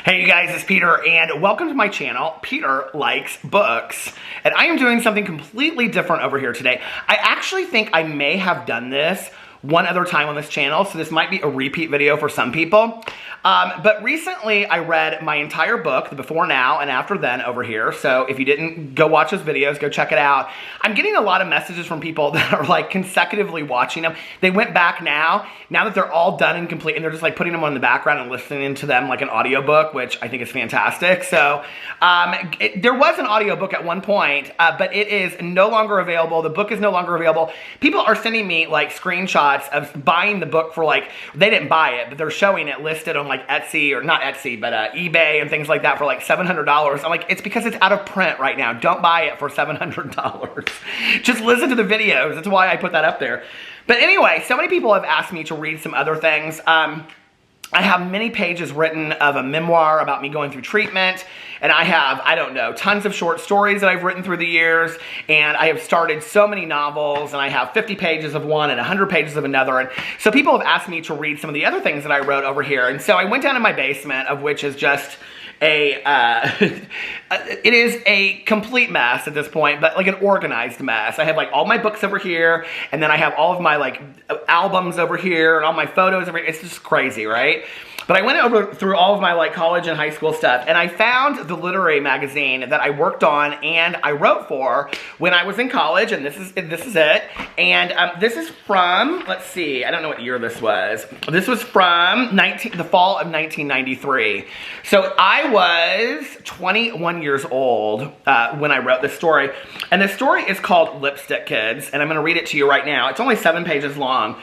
Hey you guys, it's Peter and welcome to my channel, Peter Likes Books. And I am doing something completely different over here today. I actually think I may have done this one other time on this channel, so this might be a repeat video for some people. But recently I read my entire book, the Before Now and After Then over here. So if you didn't go watch those videos, go check it out. I'm getting a lot of messages from people that are like consecutively watching them. They went back now that they're all done and complete, and they're just like putting them on the background and listening to them like an audiobook, which I think is fantastic. So there was an audiobook at one point, but it is no longer available. The book is no longer available. People are sending me like screenshots of buying the book for like, they didn't buy it, but they're showing it listed on like Etsy, or not Etsy, but eBay and things like that for like $700. I'm like, it's because it's out of print right now. Don't buy it for $700. Just listen to the videos. That's why I put that up there. But anyway, so many people have asked me to read some other things. I have many pages written of a memoir about me going through treatment, and I have, I don't know, tons of short stories that I've written through the years, and I have started so many novels, and I have 50 pages of one and 100 pages of another, and so people have asked me to read some of the other things that I wrote over here, and so I went down to my basement, of which is just it is a complete mess at this point, but like an organized mess. I have like all my books over here, and then I have all of my like albums over here, and all my photos over here. It's just crazy, right? But I went through all of my like college and high school stuff, and I found the literary magazine that I worked on and I wrote for when I was in college, and this is it. And this is from, let's see, I don't know what year this was. This was from the fall of 1993. So I was 21 years old when I wrote this story, and the story is called Lipstick Kids, and I'm going to read it to you right now. It's only 7 pages long.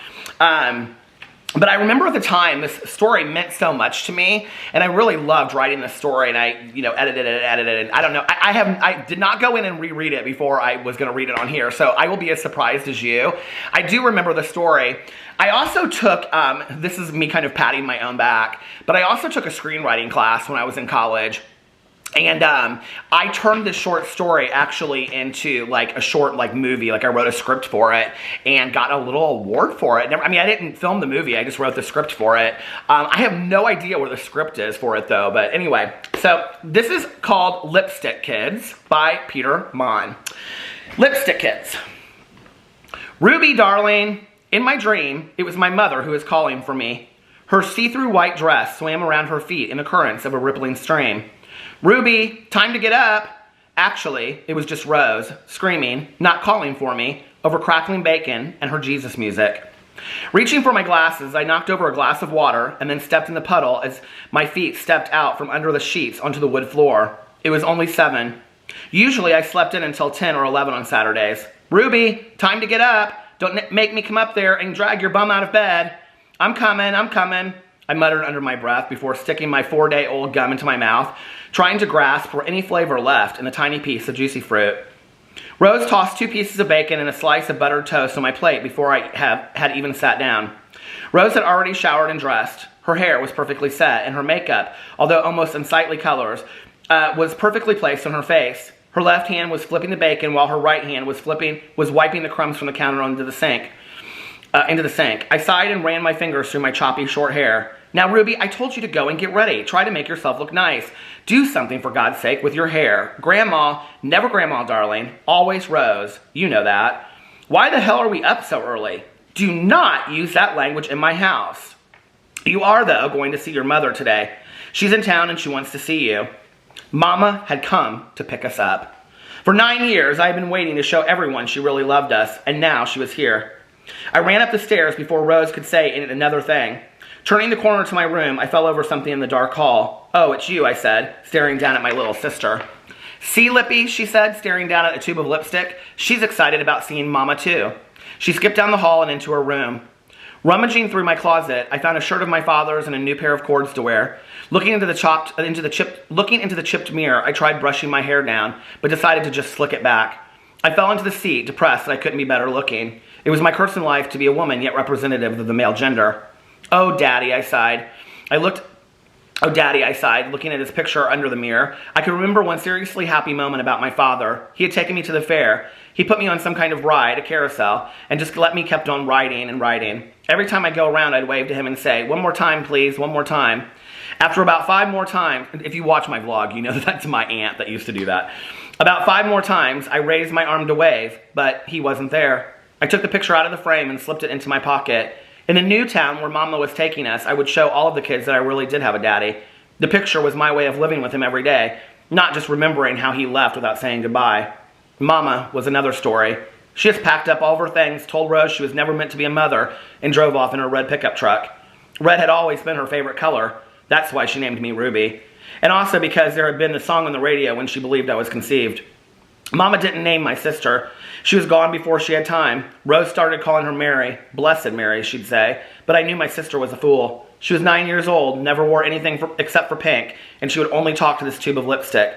But I remember at the time, this story meant so much to me, and I really loved writing this story, and I, edited it, and I don't know, I did not go in and reread it before I was going to read it on here, so I will be as surprised as you. I do remember the story. I also took, this is me kind of patting my own back, but I also took a screenwriting class when I was in college. And I turned this short story actually into like a short like movie. Like I wrote a script for it and got a little award for it. I mean, I didn't film the movie. I just wrote the script for it. I have no idea where the script is for it though. But anyway, so this is called Lipstick Kids by Peter Monn. Lipstick Kids. Ruby, darling, in my dream, it was my mother who was calling for me. Her see-through white dress swam around her feet in the currents of a rippling stream. Ruby, time to get up. Actually, it was just Rose, screaming, not calling for me, over crackling bacon and her Jesus music. Reaching for my glasses, I knocked over a glass of water and then stepped in the puddle as my feet stepped out from under the sheets onto the wood floor. It was only 7. Usually I slept in until 10 or 11 on Saturdays. Ruby, time to get up. Don't make me come up there and drag your bum out of bed. I'm coming, I muttered under my breath before sticking my 4-day-old gum into my mouth, trying to grasp for any flavor left in the tiny piece of juicy fruit. Rose tossed 2 pieces of bacon and a slice of buttered toast on my plate before I had even sat down. Rose had already showered and dressed. Her hair was perfectly set, and her makeup, although almost unsightly colors, was perfectly placed on her face. Her left hand was flipping the bacon while her right hand was wiping the crumbs from the counter into the sink. I sighed and ran my fingers through my choppy short hair. Now, Ruby, I told you to go and get ready. Try to make yourself look nice. Do something, for God's sake, with your hair. Grandma, never Grandma, darling. Always Rose. You know that. Why the hell are we up so early? Do not use that language in my house. You are, though, going to see your mother today. She's in town and she wants to see you. Mama had come to pick us up. For 9 years, I had been waiting to show everyone she really loved us, and now she was here. I ran up the stairs before Rose could say another thing. Turning the corner to my room, I fell over something in the dark hall. Oh, it's you, I said, staring down at my little sister. See, Lippy, she said, staring down at a tube of lipstick. She's excited about seeing Mama, too. She skipped down the hall and into her room. Rummaging through my closet, I found a shirt of my father's and a new pair of cords to wear. Looking into the chipped mirror, I tried brushing my hair down, but decided to just slick it back. I fell into the seat, depressed that I couldn't be better looking. It was my curse in life to be a woman, yet representative of the male gender. Oh, Daddy, I sighed. Looking at his picture under the mirror. I could remember one seriously happy moment about my father. He had taken me to the fair. He put me on some kind of ride, a carousel, and just let me kept on riding and riding. Every time I go around, I'd wave to him and say, "One more time, please, one more time." After about 5 more times, if you watch my vlog, you know that's my aunt that used to do that. About 5 more times, I raised my arm to wave, but he wasn't there. I took the picture out of the frame and slipped it into my pocket. In the new town where Mama was taking us, I would show all of the kids that I really did have a daddy. The picture was my way of living with him every day, not just remembering how he left without saying goodbye. Mama was another story. She just packed up all of her things, told Rose she was never meant to be a mother, and drove off in her red pickup truck. Red had always been her favorite color. That's why she named me Ruby. And also because there had been the song on the radio when she believed I was conceived. Mama didn't name my sister. She was gone before she had time. Rose started calling her Mary. Blessed Mary, she'd say. But I knew my sister was a fool. She was 9 years old, never wore anything except for pink, and she would only talk to this tube of lipstick.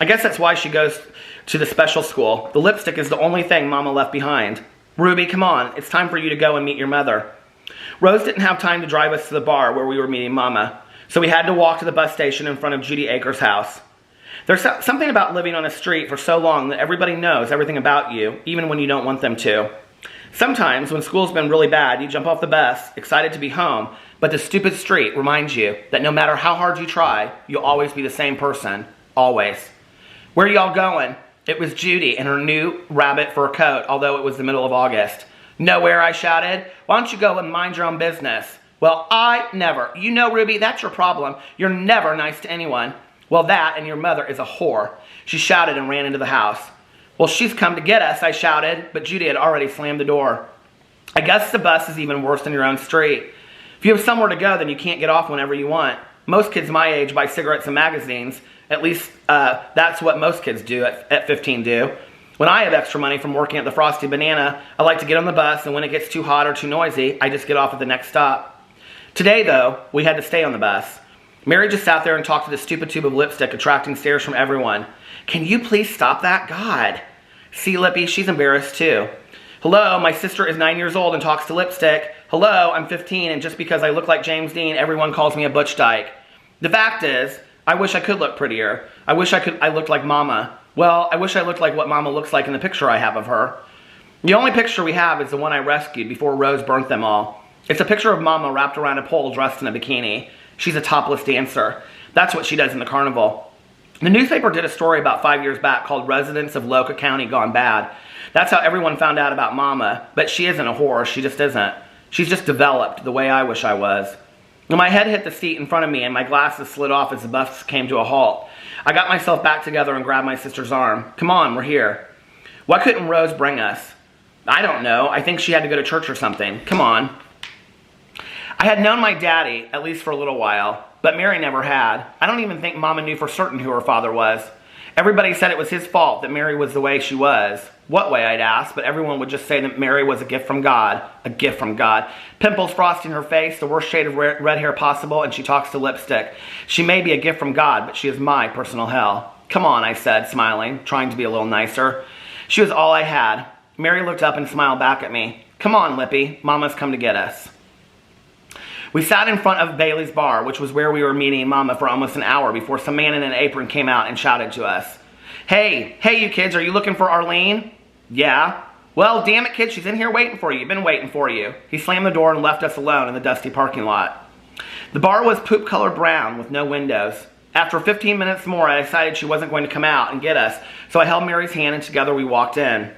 I guess that's why she goes to the special school. The lipstick is the only thing Mama left behind. Ruby, come on. It's time for you to go and meet your mother. Rose didn't have time to drive us to the bar where we were meeting Mama, so we had to walk to the bus station in front of Judy Akers' house. There's something about living on a street for so long that everybody knows everything about you, even when you don't want them to. Sometimes, when school's been really bad, you jump off the bus, excited to be home, but the stupid street reminds you that no matter how hard you try, you'll always be the same person. Always. Where are y'all going? It was Judy in her new rabbit fur coat, although it was the middle of August. Nowhere, I shouted. Why don't you go and mind your own business? Well, I never. You know, Ruby, that's your problem. You're never nice to anyone. Well, that and your mother is a whore. She shouted and ran into the house. Well, she's come to get us, I shouted, but Judy had already slammed the door. I guess the bus is even worse than your own street. If you have somewhere to go, then you can't get off whenever you want. Most kids my age buy cigarettes and magazines. At least that's what most kids do at 15 do. When I have extra money from working at the Frosty Banana, I like to get on the bus, and when it gets too hot or too noisy, I just get off at the next stop. Today, though, we had to stay on the bus. Mary just sat there and talked to the stupid tube of lipstick, attracting stares from everyone. Can you please stop that? God. See, Lippy, she's embarrassed too. Hello, my sister is 9 years old and talks to lipstick. Hello, I'm 15, and just because I look like James Dean, everyone calls me a butch dyke. The fact is, I wish I could look prettier. I wish I looked like Mama. Well, I wish I looked like what Mama looks like in the picture I have of her. The only picture we have is the one I rescued before Rose burnt them all. It's a picture of Mama wrapped around a pole dressed in a bikini. She's a topless dancer. That's what she does in the carnival. The newspaper did a story about 5 years back called Residents of Loca County Gone Bad. That's how everyone found out about Mama, but she isn't a whore, she just isn't. She's just developed the way I wish I was. When my head hit the seat in front of me and my glasses slid off as the bus came to a halt, I got myself back together and grabbed my sister's arm. Come on, we're here. Why couldn't Rose bring us? I don't know. I think she had to go to church or something. Come on. I had known my daddy, at least for a little while, but Mary never had. I don't even think Mama knew for certain who her father was. Everybody said it was his fault that Mary was the way she was. What way, I'd ask, but everyone would just say that Mary was a gift from God. A gift from God. Pimples frosting her face, the worst shade of red hair possible, and she talks to lipstick. She may be a gift from God, but she is my personal hell. Come on, I said, smiling, trying to be a little nicer. She was all I had. Mary looked up and smiled back at me. Come on, Lippy, Mama's come to get us. We sat in front of Bailey's bar, which was where we were meeting Mama for almost an hour before some man in an apron came out and shouted to us. Hey, you kids, are you looking for Arlene? Yeah. Well, damn it, kid, she's in here waiting for you. Been waiting for you. He slammed the door and left us alone in the dusty parking lot. The bar was poop-colored brown with no windows. After 15 minutes more, I decided she wasn't going to come out and get us, so I held Mary's hand and together we walked in.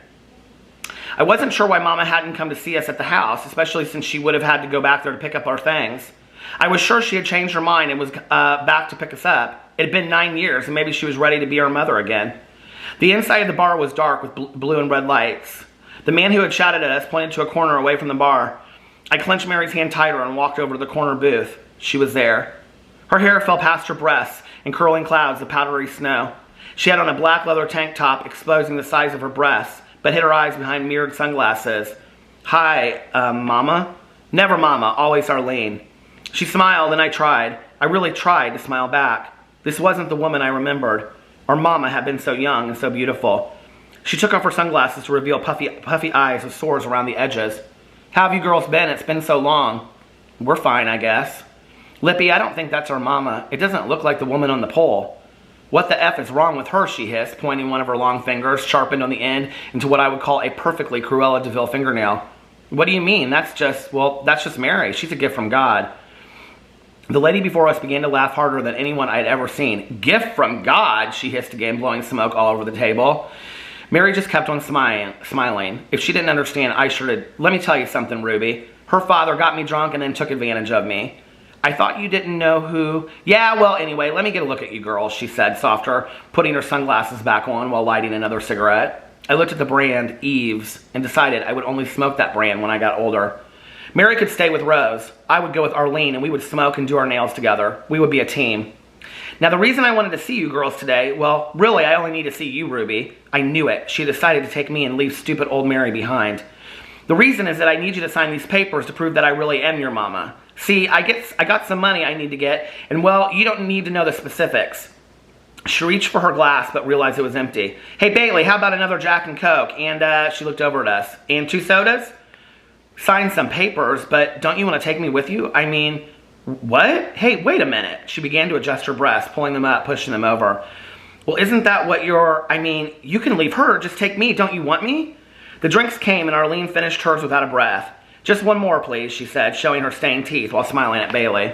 I wasn't sure why Mama hadn't come to see us at the house, especially since she would have had to go back there to pick up our things. I was sure she had changed her mind and was back to pick us up. It had been 9 years, and maybe she was ready to be our mother again. The inside of the bar was dark with blue and red lights. The man who had shouted at us pointed to a corner away from the bar. I clenched Mary's hand tighter and walked over to the corner booth. She was there. Her hair fell past her breasts in curling clouds of powdery snow. She had on a black leather tank top exposing the size of her breasts, but hid her eyes behind mirrored sunglasses. Hi, Mama? Never Mama, always Arlene. She smiled and I tried. I really tried to smile back. This wasn't the woman I remembered. Our Mama had been so young and so beautiful. She took off her sunglasses to reveal puffy eyes with sores around the edges. How have you girls been? It's been so long. We're fine, I guess. Lippy, I don't think that's our Mama. It doesn't look like the woman on the pole. What the F is wrong with her, she hissed, pointing one of her long fingers, sharpened on the end, into what I would call a perfectly Cruella de Vil fingernail. What do you mean? That's just Mary. She's a gift from God. The lady before us began to laugh harder than anyone I had ever seen. Gift from God, she hissed again, blowing smoke all over the table. Mary just kept on smiling. If she didn't understand, I sure did. Let me tell you something, Ruby. Her father got me drunk and then took advantage of me. I thought you didn't know who... Yeah, well, anyway, let me get a look at you girls, she said, softer, putting her sunglasses back on while lighting another cigarette. I looked at the brand, Eve's, and decided I would only smoke that brand when I got older. Mary could stay with Rose. I would go with Arlene, and we would smoke and do our nails together. We would be a team. Now, the reason I wanted to see you girls today, well, really, I only need to see you, Ruby. I knew it. She decided to take me and leave stupid old Mary behind. The reason is that I need you to sign these papers to prove that I really am your mama. See, I got some money I need to get, and, well, you don't need to know the specifics. She reached for her glass, but realized it was empty. Hey, Bailey, how about another Jack and Coke? And she looked over at us. And 2 sodas? Sign some papers, but don't you want to take me with you? I mean, what? Hey, wait a minute. She began to adjust her breasts, pulling them up, pushing them over. Well, isn't that what I mean, you can leave her, just take me. Don't you want me? The drinks came and Arlene finished hers without a breath. Just one more, please, she said, showing her stained teeth while smiling at Bailey.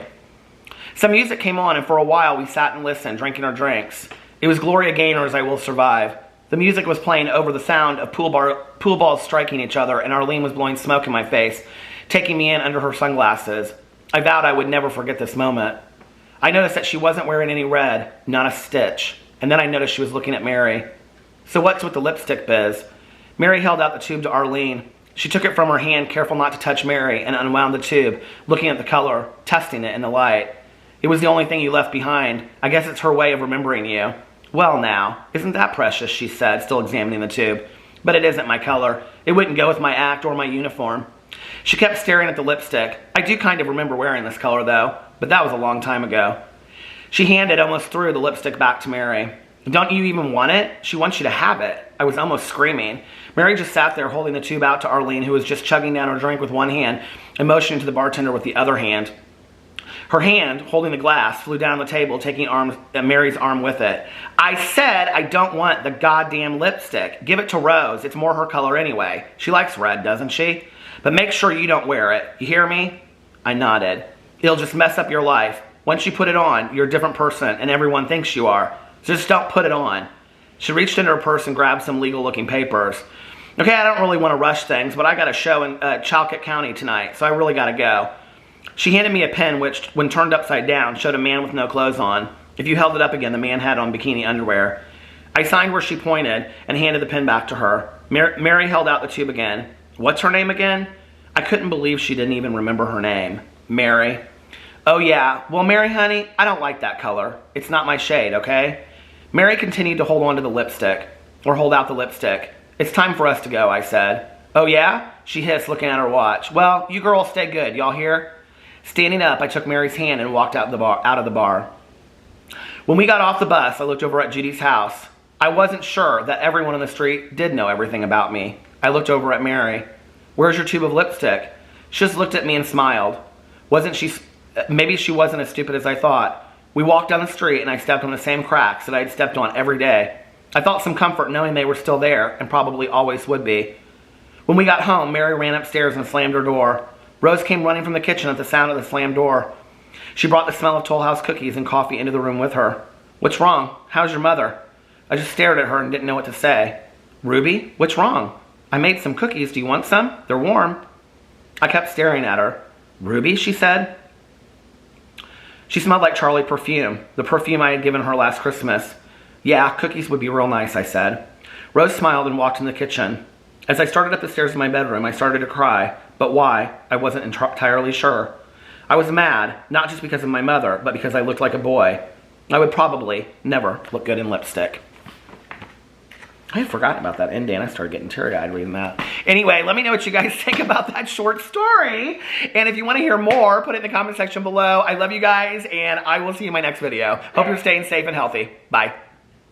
Some music came on and for a while we sat and listened, drinking our drinks. It was Gloria Gaynor's I Will Survive. The music was playing over the sound of pool balls striking each other, and Arlene was blowing smoke in my face, taking me in under her sunglasses. I vowed I would never forget this moment. I noticed that she wasn't wearing any red, not a stitch. And then I noticed she was looking at Mary. So what's with the lipstick biz? Mary held out the tube to Arlene. She took it from her hand, careful not to touch Mary, and unwound the tube, looking at the color, testing it in the light. It was the only thing you left behind. I guess it's her way of remembering you. Well now, isn't that precious, she said, still examining the tube. But it isn't my color. It wouldn't go with my act or my uniform. She kept staring at the lipstick. I do kind of remember wearing this color though, but that was a long time ago. She handed, almost threw the lipstick back to Mary. Don't you even want it? She wants you to have it. I was almost screaming. Mary just sat there holding the tube out to Arlene, who was just chugging down her drink with one hand and motioning to the bartender with the other hand. Her hand, holding the glass, flew down the table, taking Mary's arm with it. I said I don't want the goddamn lipstick. Give it to Rose. It's more her color anyway. She likes red, doesn't she? But make sure you don't wear it. You hear me? I nodded. It'll just mess up your life. Once you put it on, you're a different person, and everyone thinks you are. So just don't put it on. She reached into her purse and grabbed some legal-looking papers. Okay, I don't really want to rush things, but I got a show in Chalkett County tonight, so I really got to go. She handed me a pen which, when turned upside down, showed a man with no clothes on. If you held it up again, the man had on bikini underwear. I signed where she pointed and handed the pen back to her. Mary held out the tube again. What's her name again? I couldn't believe she didn't even remember her name. Mary. Oh yeah, well Mary honey, I don't like that color. It's not my shade, okay? Mary continued to hold on to the lipstick, or hold out the lipstick. It's time for us to go, I said. Oh yeah? She hissed, looking at her watch. Well, you girls stay good, y'all hear? Standing up, I took Mary's hand and walked out of the bar. When we got off the bus, I looked over at Judy's house. I wasn't sure that everyone on the street did know everything about me. I looked over at Mary. Where's your tube of lipstick? She just looked at me and smiled. Maybe she wasn't as stupid as I thought. We walked down the street and I stepped on the same cracks that I had stepped on every day. I felt some comfort knowing they were still there and probably always would be. When we got home, Mary ran upstairs and slammed her door. Rose came running from the kitchen at the sound of the slammed door. She brought the smell of Toll House cookies and coffee into the room with her. What's wrong? How's your mother? I just stared at her and didn't know what to say. Ruby, what's wrong? I made some cookies. Do you want some? They're warm. I kept staring at her. Ruby, she said. She smelled like Charlie perfume, the perfume I had given her last Christmas. Yeah, cookies would be real nice, I said. Rose smiled and walked in the kitchen. As I started up the stairs to my bedroom, I started to cry. But why? I wasn't entirely sure. I was mad, not just because of my mother, but because I looked like a boy. I would probably never look good in lipstick. I had forgotten about that ending. I started getting teary-eyed reading that. Anyway, let me know what you guys think about that short story. And if you want to hear more, put it in the comment section below. I love you guys, and I will see you in my next video. Hope you're staying safe and healthy. Bye.